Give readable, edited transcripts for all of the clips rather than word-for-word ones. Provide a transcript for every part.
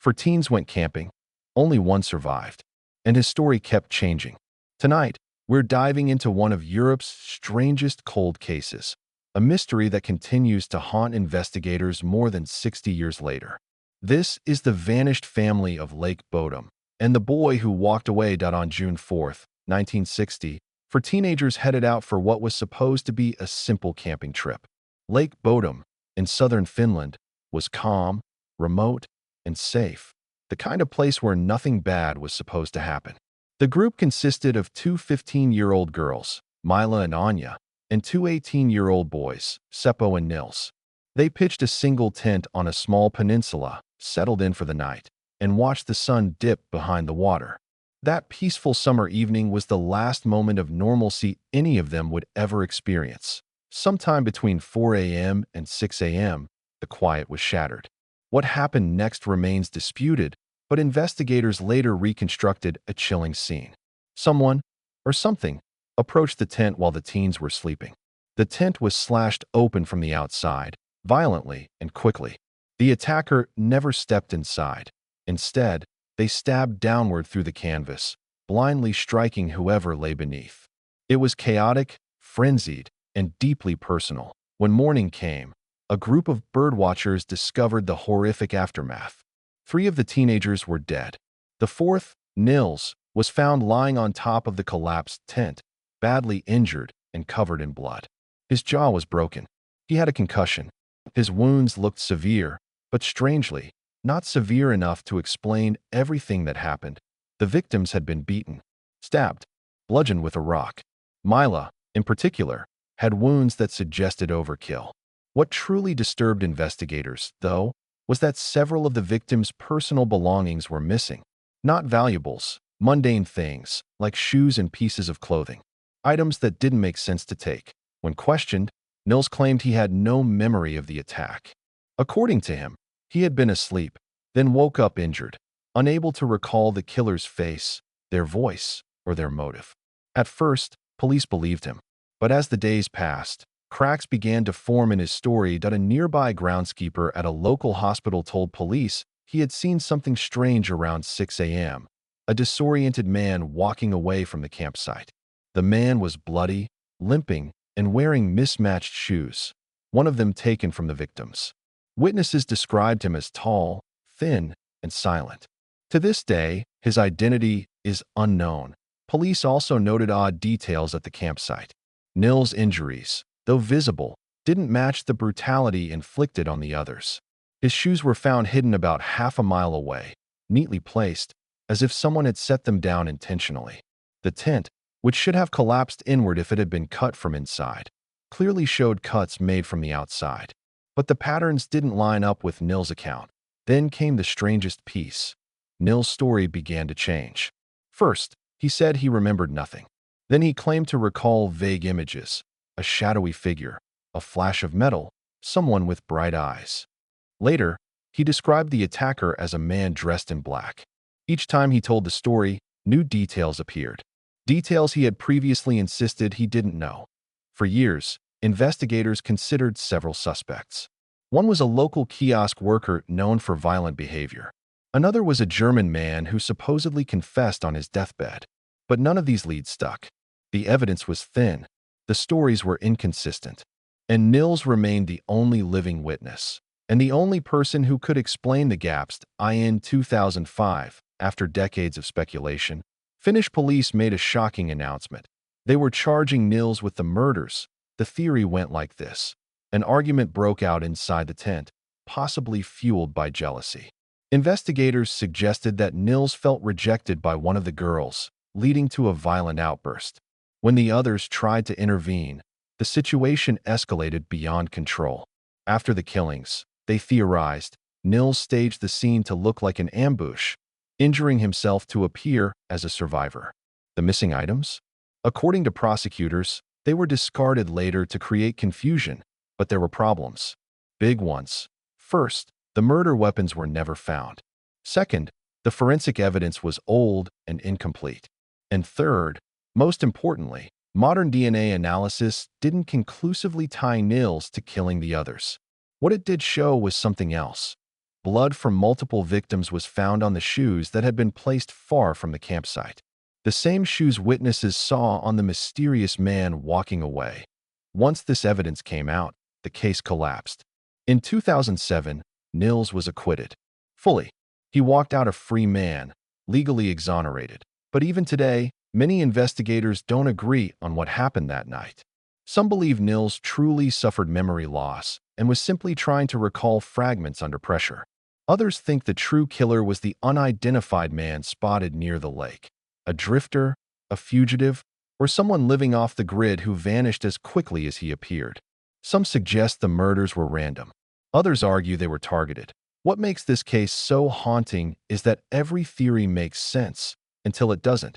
4 teens went camping. Only one survived. And his story kept changing. Tonight, we're diving into one of Europe's strangest cold cases, a mystery that continues to haunt investigators more than 60 years later. This is the vanished family of Lake Bodom and the boy who walked away. On June 4th, 1960, 4 teenagers headed out for what was supposed to be a simple camping trip. Lake Bodom, in southern Finland, was calm, remote, and safe, the kind of place where nothing bad was supposed to happen. The group consisted of 2 15-year-old girls, Mila and Anya, and 2 18-year-old boys, Seppo and Nils. They pitched a single tent on a small peninsula, settled in for the night, and watched the sun dip behind the water. That peaceful summer evening was the last moment of normalcy any of them would ever experience. Sometime between 4 a.m. and 6 a.m., the quiet was shattered. What happened next remains disputed, but investigators later reconstructed a chilling scene. Someone, or something, approached the tent while the teens were sleeping. The tent was slashed open from the outside, violently and quickly. The attacker never stepped inside. Instead, they stabbed downward through the canvas, blindly striking whoever lay beneath. It was chaotic, frenzied, and deeply personal. When morning came, a group of birdwatchers discovered the horrific aftermath. 3 of the teenagers were dead. The 4th, Nils, was found lying on top of the collapsed tent, badly injured and covered in blood. His jaw was broken. He had a concussion. His wounds looked severe, but strangely, not severe enough to explain everything that happened. The victims had been beaten, stabbed, bludgeoned with a rock. Mila, in particular, had wounds that suggested overkill. What truly disturbed investigators, though, was that several of the victims' personal belongings were missing. Not valuables, mundane things, like shoes and pieces of clothing. Items that didn't make sense to take. When questioned, Nils claimed he had no memory of the attack. According to him, he had been asleep, then woke up injured, unable to recall the killer's face, their voice, or their motive. At first, police believed him. But as the days passed, cracks began to form in his story. A nearby groundskeeper at a local hospital told police he had seen something strange around 6 a.m., a disoriented man walking away from the campsite. The man was bloody, limping, and wearing mismatched shoes, one of them taken from the victims. Witnesses described him as tall, thin, and silent. To this day, his identity is unknown. Police also noted odd details at the campsite. Nils' injuries, though visible, didn't match the brutality inflicted on the others. His shoes were found hidden about half a mile away, neatly placed, as if someone had set them down intentionally. The tent, which should have collapsed inward if it had been cut from inside, clearly showed cuts made from the outside. But the patterns didn't line up with Nils' account. Then came the strangest piece. Nils' story began to change. First, he said he remembered nothing. Then he claimed to recall vague images, a shadowy figure, a flash of metal, someone with bright eyes. Later, he described the attacker as a man dressed in black. Each time he told the story, new details appeared. Details he had previously insisted he didn't know. For years, investigators considered several suspects. One was a local kiosk worker known for violent behavior. Another was a German man who supposedly confessed on his deathbed. But none of these leads stuck. The evidence was thin. The stories were inconsistent. And Nils remained the only living witness, and the only person who could explain the gaps. In 2005, after decades of speculation, Finnish police made a shocking announcement. They were charging Nils with the murders. The theory went like this. An argument broke out inside the tent, possibly fueled by jealousy. Investigators suggested that Nils felt rejected by one of the girls, leading to a violent outburst. When the others tried to intervene, the situation escalated beyond control. After the killings, they theorized, Nils staged the scene to look like an ambush, injuring himself to appear as a survivor. The missing items? According to prosecutors, they were discarded later to create confusion, but there were problems. Big ones. First, the murder weapons were never found. Second, the forensic evidence was old and incomplete. And third, most importantly, modern DNA analysis didn't conclusively tie Nils to killing the others. What it did show was something else. blood from multiple victims was found on the shoes that had been placed far from the campsite. The same shoes witnesses saw on the mysterious man walking away. Once this evidence came out, the case collapsed. In 2007, Nils was acquitted. Fully. He walked out a free man, legally exonerated. But even today, many investigators don't agree on what happened that night. Some believe Nils truly suffered memory loss and was simply trying to recall fragments under pressure. Others think the true killer was the unidentified man spotted near the lake. A drifter, a fugitive, or someone living off the grid who vanished as quickly as he appeared. Some suggest the murders were random. Others argue they were targeted. What makes this case so haunting is that every theory makes sense until it doesn't.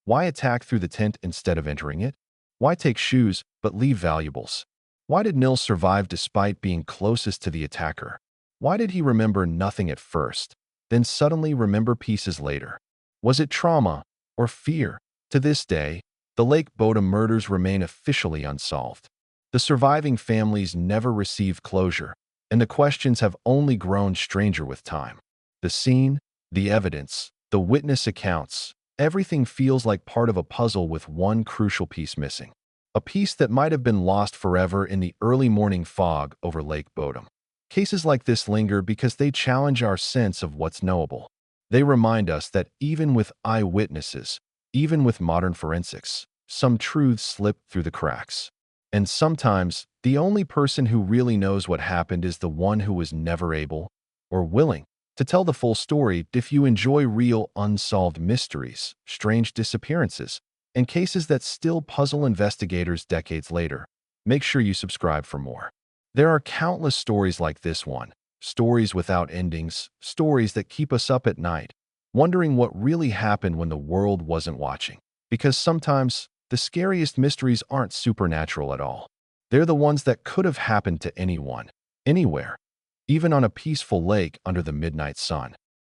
Why attack through the tent instead of entering it? Why take shoes but leave valuables? Why did Nils survive despite being closest to the attacker? Why did he remember nothing at first, then suddenly remember pieces later? Was it trauma or fear? To this day, the Lake Bodom murders remain officially unsolved. The surviving families never received closure, and the questions have only grown stranger with time. The scene, the evidence, the witness accounts, everything feels like part of a puzzle with one crucial piece missing. A piece that might have been lost forever in the early morning fog over Lake Bodom. Cases like this linger because they challenge our sense of what's knowable. They remind us that even with eyewitnesses, even with modern forensics, some truths slip through the cracks. And sometimes, the only person who really knows what happened is the one who was never able, or willing, to tell the full story. If you enjoy real unsolved mysteries, strange disappearances, and cases that still puzzle investigators decades later, make sure you subscribe for more. There are countless stories like this one, stories without endings, stories that keep us up at night, wondering what really happened when the world wasn't watching. Because sometimes, the scariest mysteries aren't supernatural at all. They're the ones that could have happened to anyone, anywhere, even on a peaceful lake under the midnight sun.